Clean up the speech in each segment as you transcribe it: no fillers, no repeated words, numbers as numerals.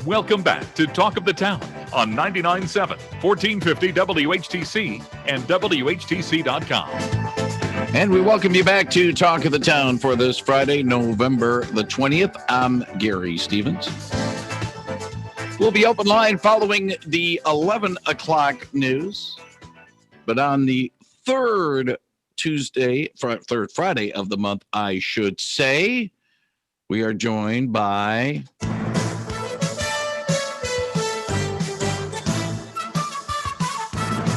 Welcome back to Talk of the Town on 99.7, 1450 WHTC and WHTC.com. And we welcome you back to Talk of the Town for this Friday, November the 20th. I'm Gary Stevens. We'll be open line following the 11 o'clock news. But on the third Friday of the month, I should say, we are joined by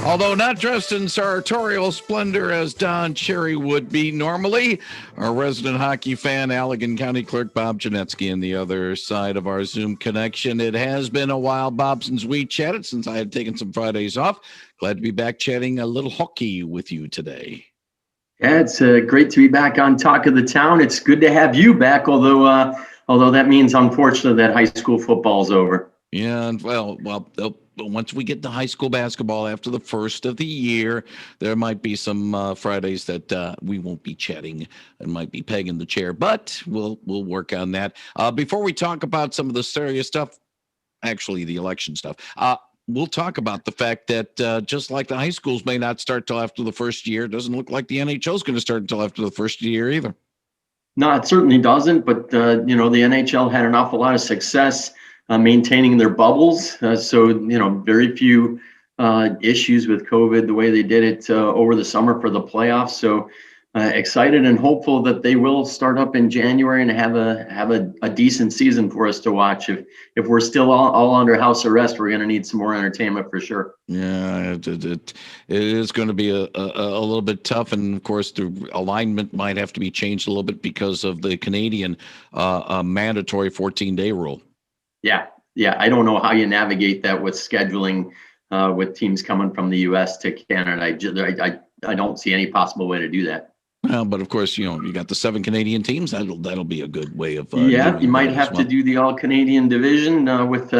although not dressed in sartorial splendor as Don Cherry would be normally, our resident hockey fan, Allegan County Clerk Bob Genetski, on the other side of our Zoom connection. It has been a while, Bob, since we chatted, since I had taken some Fridays off. Glad to be back chatting a little hockey with you today. Yeah, it's great to be back on Talk of the Town. It's good to have you back, although that means, unfortunately, that high school football's over. Yeah, well, once we get to high school basketball after the first of the year, there might be some Fridays that we won't be chatting and might be pegging the chair, but we'll work on that. Before we talk about some of the serious stuff, actually the election stuff, we'll talk about the fact that just like the high schools may not start till after the first year, it doesn't look like the NHL is going to start until after the first year either. No, it certainly doesn't, but the NHL had an awful lot of success maintaining their bubbles. So, very few issues with COVID, the way they did it over the summer for the playoffs. So excited and hopeful that they will start up in January and have a decent season for us to watch. If we're still all under house arrest, we're going to need some more entertainment for sure. Yeah, it is going to be a little bit tough. And of course, the alignment might have to be changed a little bit because of the Canadian mandatory 14-day rule. Yeah. I don't know how you navigate that with scheduling with teams coming from the U.S. to Canada. I don't see any possible way to do that. Well, but of course, you got the 7 Canadian teams. That'll be a good way of. You might have to do the all Canadian division with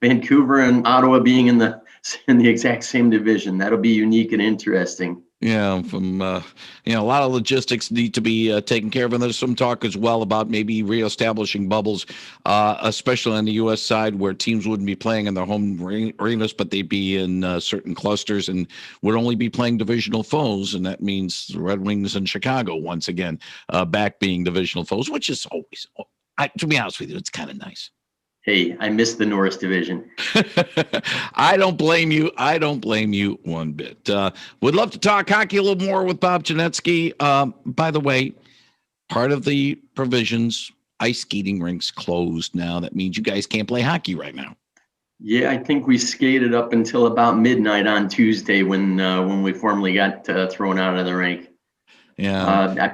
Vancouver and Ottawa being in the exact same division. That'll be unique and interesting. Yeah, from a lot of logistics need to be taken care of, and there's some talk as well about maybe reestablishing bubbles, especially on the U.S. side, where teams wouldn't be playing in their home arenas, but they'd be in certain clusters and would only be playing divisional foes, and that means the Red Wings and Chicago once again back being divisional foes, which is always, to be honest with you, it's kind of nice. Hey, I miss the Norris division. I don't blame you. One bit. Would love to talk hockey a little more with Bob Genetski. By the way, part of the provisions, ice skating rinks closed now. That means you guys can't play hockey right now. Yeah, I think we skated up until about midnight on Tuesday when we formally got thrown out of the rink. Yeah.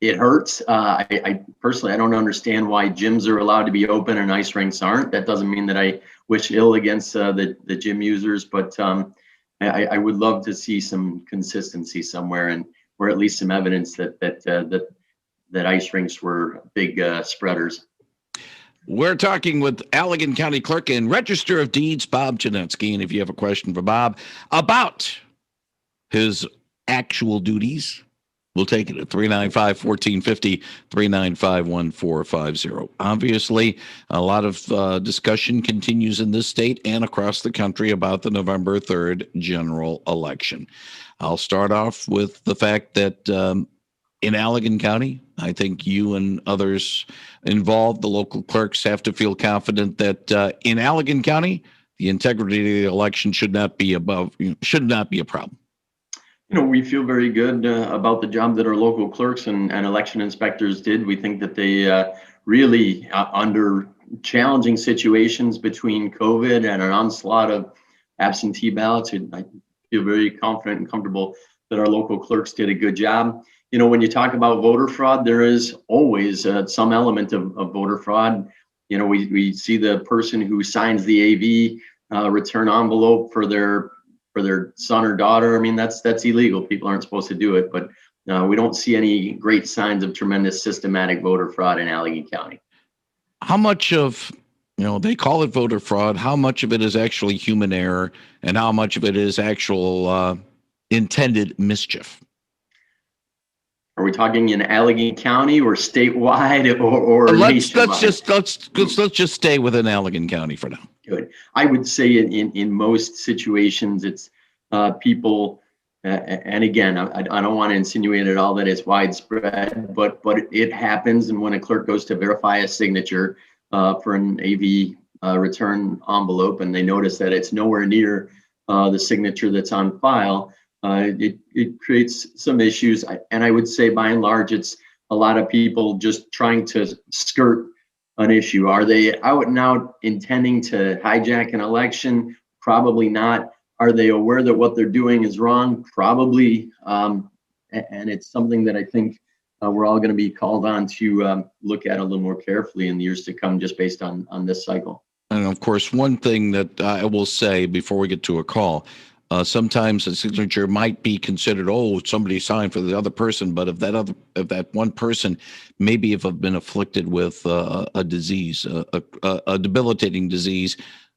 It hurts. I personally, I don't understand why gyms are allowed to be open and ice rinks aren't. That doesn't mean that I wish ill against the gym users, but I would love to see some consistency somewhere, or at least some evidence that ice rinks were big spreaders. We're talking with Allegan County Clerk and Register of Deeds Bob Genetski, and if you have a question for Bob about his actual duties, we'll take it at 395-1450, 395-1450. Obviously, a lot of discussion continues in this state and across the country about the November 3rd general election. I'll start off with the fact that in Allegan County, I think you and others involved, the local clerks, have to feel confident that in Allegan County, the integrity of the election should not be a problem. We feel very good about the job that our local clerks and election inspectors did. We think that they really, under challenging situations between COVID and an onslaught of absentee ballots, I feel very confident and comfortable that our local clerks did a good job. When you talk about voter fraud, there is always some element of voter fraud. We see the person who signs the AV return envelope for their son or daughter. I mean, that's illegal. People aren't supposed to do it, but we don't see any great signs of tremendous systematic voter fraud in Allegan County. How much of, they call it voter fraud, how much of it is actually human error and how much of it is actual intended mischief? Are we talking in Allegan County or statewide or nationwide? Let's just stay within Allegan County for now. Good. I would say in most situations, it's people, and again, I don't want to insinuate at all that it's widespread, but it happens. And when a clerk goes to verify a signature for an AV return envelope, and they notice that it's nowhere near the signature that's on file, it creates some issues. And I would say by and large, it's a lot of people just trying to skirt an issue. Are they out and out intending to hijack an election? Probably not. Are they aware that what they're doing is wrong? Probably. And it's something that I think we're all going to be called on to look at a little more carefully in the years to come, just based on this cycle. And of course, one thing that I will say before we get to a call, sometimes a signature might be considered, oh, somebody signed for the other person, but if that one person maybe have been afflicted with a disease, a debilitating disease,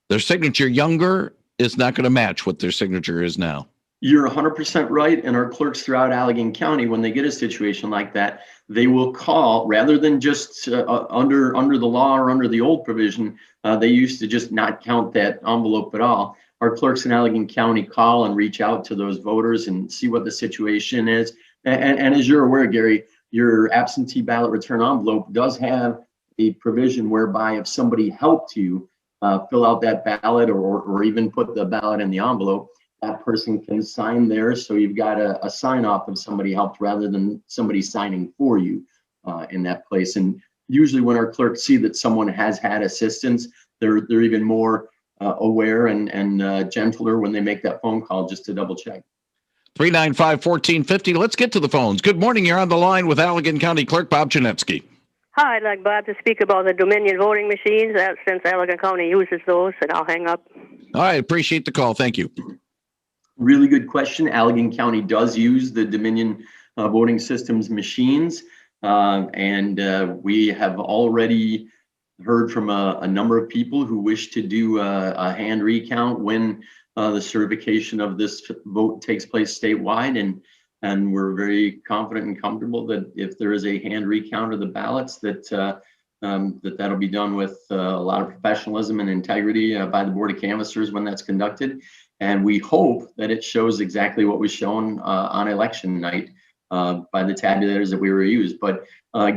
their signature younger is not going to match what their signature is now. You're 100% right. And our clerks throughout Allegan County, when they get a situation like that, they will call, rather than just under the law or under the old provision, they used to just not count that envelope at all. Our clerks in Allegan County call and reach out to those voters and see what the situation is. And as you're aware, Gary, your absentee ballot return envelope does have a provision whereby if somebody helped you fill out that ballot or even put the ballot in the envelope, that person can sign there. So you've got a sign off of somebody helped rather than somebody signing for you in that place. And usually when our clerks see that someone has had assistance, they're even more aware and gentler when they make that phone call just to double check. 395-1450. Let's get to the phones. Good morning. You're on the line with Allegan County Clerk Bob Genetski. Hi, I'd like Bob to speak about the Dominion voting machines since Allegan County uses those, and I'll hang up. All right. Appreciate the call. Thank you. Really good question. Allegan County does use the Dominion voting systems machines, and we have already heard from a number of people who wish to do a hand recount when the certification of this vote takes place statewide, and we're very confident and comfortable that if there is a hand recount of the ballots, that'll be done with a lot of professionalism and integrity by the Board of Canvassers when that's conducted. And we hope that it shows exactly what was shown on election night by the tabulators that we were used. But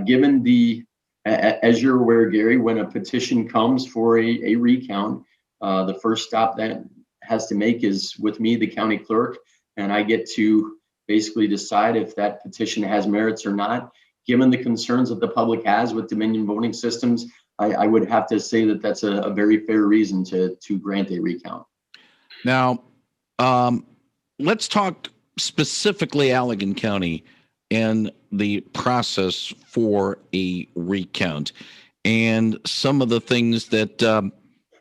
given as you're aware, Gary, when a petition comes for a recount, the first stop that has to make is with me, the county clerk, and I get to basically decide if that petition has merits or not. Given the concerns that the public has with Dominion voting systems, I would have to say that that's a very fair reason to grant a recount. Now, let's talk specifically Allegan County and the process for a recount and some of the things that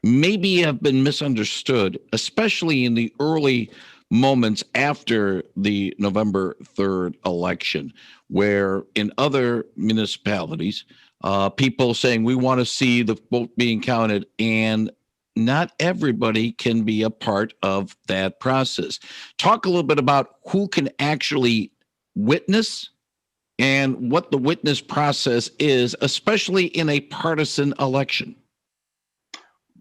maybe have been misunderstood, especially in the early moments after the November 3rd election, where in other municipalities, people saying we want to see the vote being counted, and not everybody can be a part of that process. Talk a little bit about who can actually witness and what the witness process is, especially in a partisan election.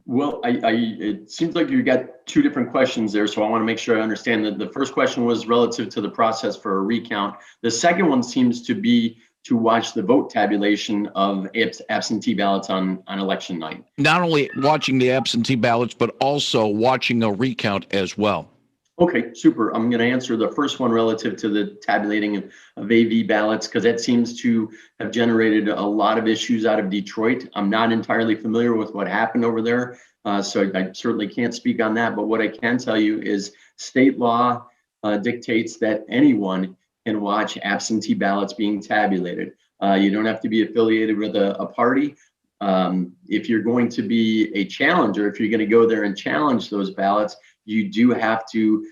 Well, it seems like you got two different questions there, so I want to make sure I understand that the first question was relative to the process for a recount. The second one seems to be to watch the vote tabulation of absentee ballots on election night. Not only watching the absentee ballots, but also watching a recount as well. Okay, super. I'm going to answer the first one relative to the tabulating of AV ballots, because that seems to have generated a lot of issues out of Detroit. I'm not entirely familiar with what happened over there, so I certainly can't speak on that. But what I can tell you is state law dictates that anyone can watch absentee ballots being tabulated. You don't have to be affiliated with a party. If you're going to be a challenger, if you're going to go there and challenge those ballots, you do have to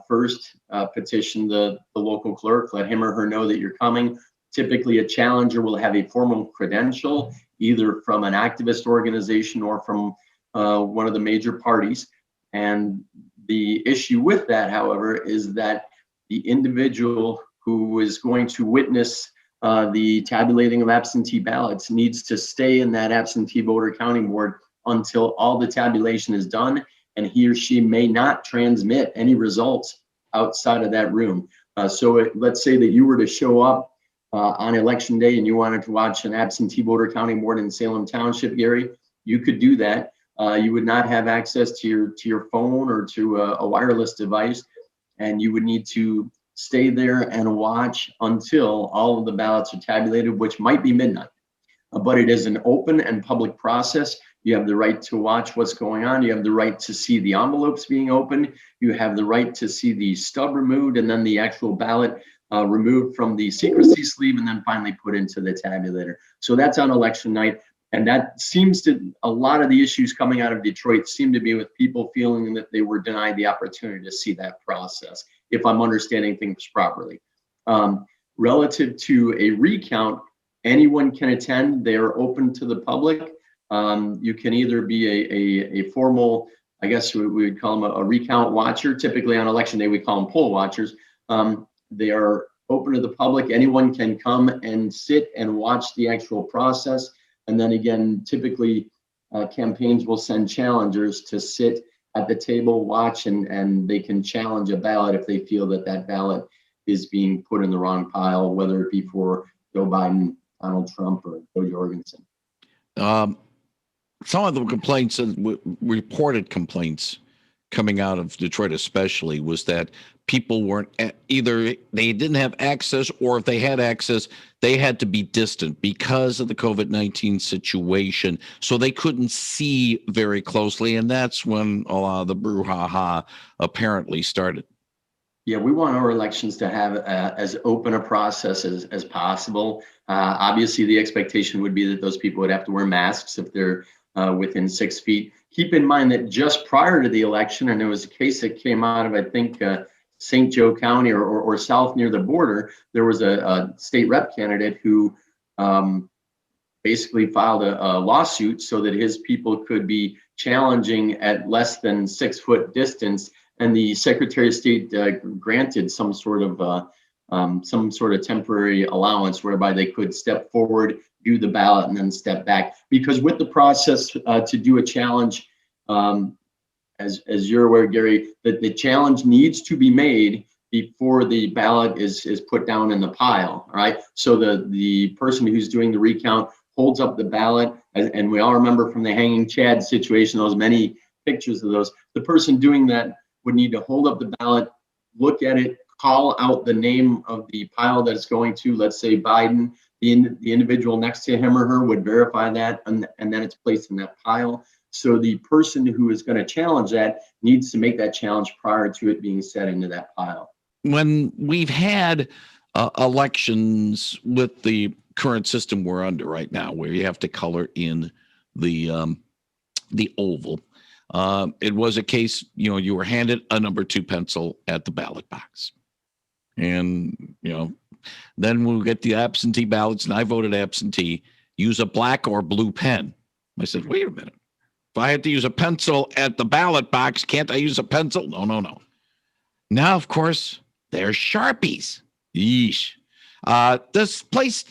first petition the local clerk, let him or her know that you're coming. Typically, a challenger will have a formal credential, either from an activist organization or from one of the major parties. And the issue with that, however, is that the individual who is going to witness the tabulating of absentee ballots needs to stay in that absentee voter counting board until all the tabulation is done, and he or she may not transmit any results outside of that room. Let's say that you were to show up on election day and you wanted to watch an absentee voter counting board in Salem Township, Gary, you could do that. You would not have access to your phone or to a wireless device, and you would need to stay there and watch until all of the ballots are tabulated, which might be midnight. But it is an open and public process. You have the right to watch what's going on. You have the right to see the envelopes being opened. You have the right to see the stub removed and then the actual ballot removed from the secrecy sleeve and then finally put into the tabulator. So that's on election night. And that seems to, a lot of the issues coming out of Detroit seem to be with people feeling that they were denied the opportunity to see that process, if I'm understanding things properly. Relative to a recount, anyone can attend. They are open to the public. You can either be a formal, I guess we would call them a recount watcher. Typically on election day, we call them poll watchers. They are open to the public. Anyone can come and sit and watch the actual process. And then again, typically campaigns will send challengers to sit at the table, watch, and they can challenge a ballot if they feel that that ballot is being put in the wrong pile, whether it be for Joe Biden, Donald Trump, or Joe Jorgensen. Some of the complaints, reported complaints coming out of Detroit especially, was that people weren't either, they didn't have access, or if they had access, they had to be distant because of the COVID-19 situation. So they couldn't see very closely. And that's when a lot of the brouhaha apparently started. Yeah, we want our elections to have as open a process as possible. Obviously, the expectation would be that those people would have to wear masks if they're within 6 feet. Keep in mind that just prior to the election, and there was a case that came out of, I think, St. Joe County or south near the border, there was a state rep candidate who basically filed a lawsuit so that his people could be challenging at less than 6 foot distance. And the Secretary of State granted some sort of temporary allowance whereby they could step forward, do the ballot, and then step back. Because with the process to do a challenge, as you're aware, Gary, that the challenge needs to be made before the ballot is put down in the pile. All right. So the person who's doing the recount holds up the ballot, and we all remember from the hanging Chad situation, those many pictures of those. The person doing that would need to hold up the ballot, look at it, call out the name of the pile that it's going to, let's say Biden. The individual next to him or her would verify that, and then it's placed in that pile. So the person who is going to challenge that needs to make that challenge prior to it being set into that pile. When we've had elections with the current system we're under right now, where you have to color in the oval, it was a case, you were handed a number 2 pencil at the ballot box. And, then we'll get the absentee ballots, and I voted absentee, use a black or blue pen. I said, wait a minute. If I had to use a pencil at the ballot box, can't I use a pencil? No. Now, of course, there's Sharpies. Yeesh. This place,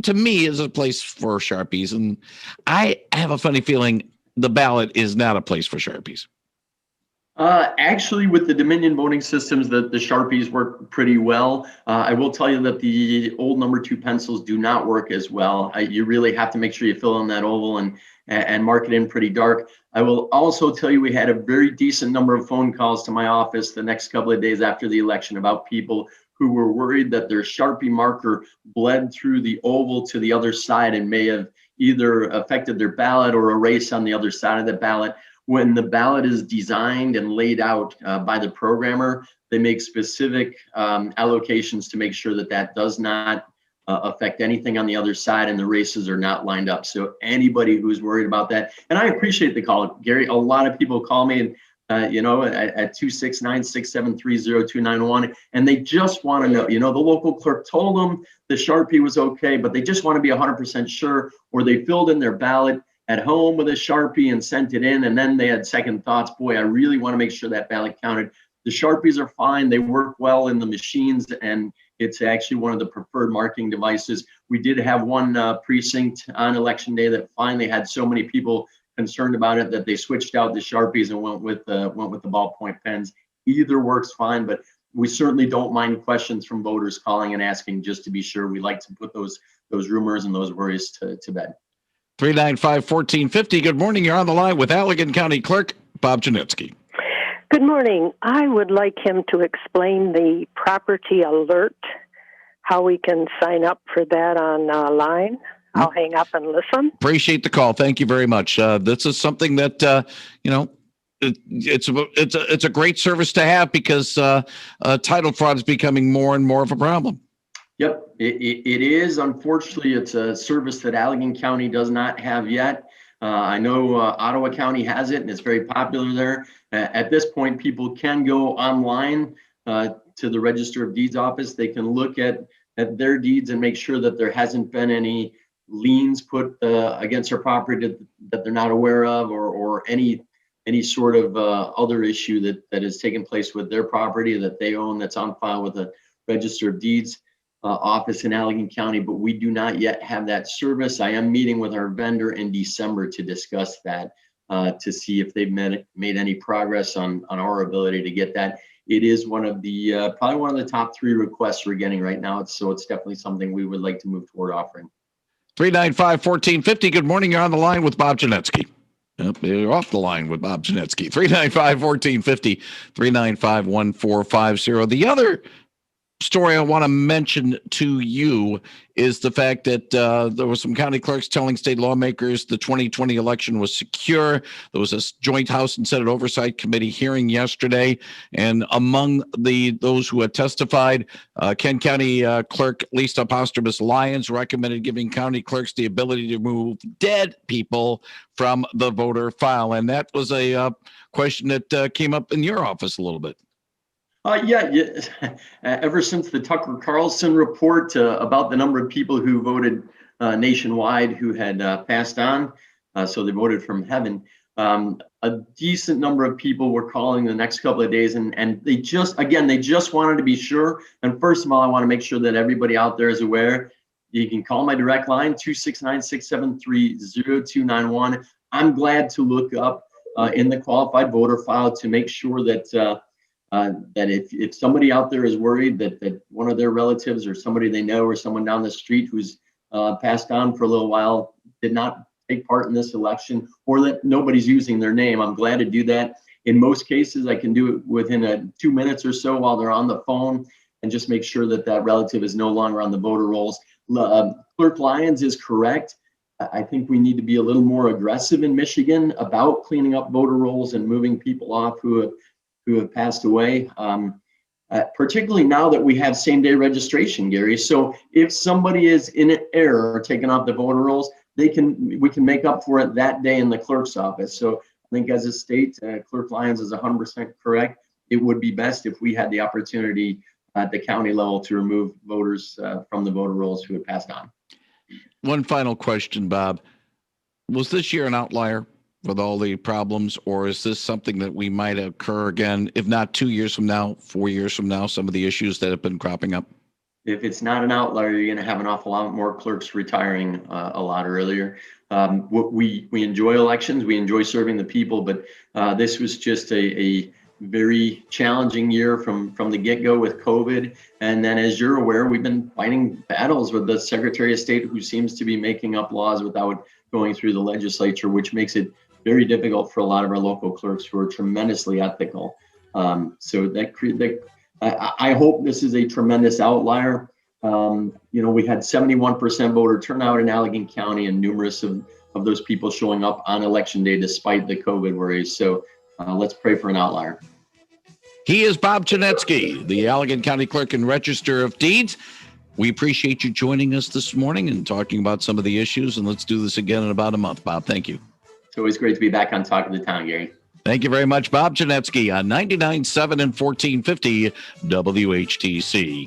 to me, is a place for Sharpies. And I have a funny feeling the ballot is not a place for Sharpies. Actually, with the Dominion voting systems, the Sharpies work pretty well. I will tell you that the old number 2 pencils do not work as well. You really have to make sure you fill in that oval and mark it in pretty dark. I will also tell you we had a very decent number of phone calls to my office the next couple of days after the election about people who were worried that their Sharpie marker bled through the oval to the other side and may have either affected their ballot or erased on the other side of the ballot. When the ballot is designed and laid out by the programmer, they make specific allocations to make sure that does not affect anything on the other side and the races are not lined up. So anybody who's worried about that, and I appreciate the call, Gary. A lot of people call me and at 269-673-0291, and they just want to know, the local clerk told them the Sharpie was okay, but they just want to be 100% sure, or they filled in their ballot at home with a Sharpie and sent it in, and then they had second thoughts. Boy, I really want to make sure that ballot counted. The Sharpies are fine. They work well in the machines, and It's actually one of the preferred marking devices. We did have one precinct on election day that finally had so many people concerned about it that they switched out the Sharpies and went with the ballpoint pens. Either works fine, but we certainly don't mind questions from voters calling and asking just to be sure. We like to put those rumors and those worries to bed. 395-1450. Good morning. You're on the line with Allegan County Clerk Bob Genetski. Good morning. I would like him to explain the property alert, how we can sign up for that online. I'll hang up and listen. Appreciate the call. Thank you very much. This is something that, it's a great service to have because title fraud is becoming more and more of a problem. Yep, it is. Unfortunately, it's a service that Allegan County does not have yet. I know Ottawa County has it, and it's very popular there. At this point, people can go online to the Register of Deeds office. They can look at their deeds and make sure that there hasn't been any liens put against their property that they're not aware of, or any sort of other issue that has taken place with their property that they own that's on file with the Register of Deeds office in Allegan County, but we do not yet have that service. I am meeting with our vendor in December to discuss that, to see if they've made any progress on our ability to get that. It is one of the probably one of the top 3 requests we're getting right now. So it's definitely something we would like to move toward offering. 395-1450. Good morning. You're on the line with Bob Genetski. You're off the line with Bob Genetski. 395-1450, 395-1450. The other story I want to mention to you is the fact that there were some county clerks telling state lawmakers the 2020 election was secure. There was a joint House and Senate Oversight Committee hearing yesterday, and among those who had testified, Kent County Clerk Lisa Postumus Lyons recommended giving county clerks the ability to remove dead people from the voter file, and that was a question that came up in your office a little bit. Yeah. Ever since the Tucker Carlson report about the number of people who voted nationwide who had passed on, so they voted from heaven, a decent number of people were calling the next couple of days, and they just wanted to be sure. And first of all, I want to make sure that everybody out there is aware. You can call my direct line, 269-673-0291. I'm glad to look up in the qualified voter file to make sure that that if somebody out there is worried that one of their relatives or somebody they know or someone down the street who's passed on for a little while did not take part in this election, or that nobody's using their name, I'm glad to do that. In most cases, I can do it within 2 minutes or so while they're on the phone, and just make sure that that relative is no longer on the voter rolls. Clerk Lyons is correct. I think we need to be a little more aggressive in Michigan about cleaning up voter rolls and moving people off who have passed away, particularly now that we have same-day registration, Gary. So if somebody is in an error or taken off the voter rolls, we can make up for it that day in the clerk's office. So I think as a state, Clerk Lyons is 100% correct. It would be best if we had the opportunity at the county level to remove voters from the voter rolls who had passed on. One final question, Bob. Was this year an outlier with all the problems, or is this something that we might occur again, if not 2 years from now, 4 years from now, some of the issues that have been cropping up? If it's not an outlier, you're going to have an awful lot more clerks retiring a lot earlier. We enjoy elections, we enjoy serving the people, but this was just a very challenging year from the get-go with COVID. And then, as you're aware, we've been fighting battles with the Secretary of State, who seems to be making up laws without going through the legislature, which makes it very difficult for a lot of our local clerks who are tremendously ethical. So I hope this is a tremendous outlier. We had 71% voter turnout in Allegan County, and numerous of those people showing up on election day despite the COVID worries. So let's pray for an outlier. He is Bob Genetski, the Allegan County Clerk and Register of Deeds. We appreciate you joining us this morning and talking about some of the issues, and let's do this again in about a month. Bob, thank you. It's always great to be back on Talk of the Town, Gary. Thank you very much, Bob Genetski on 99.7 and 1450 WHTC.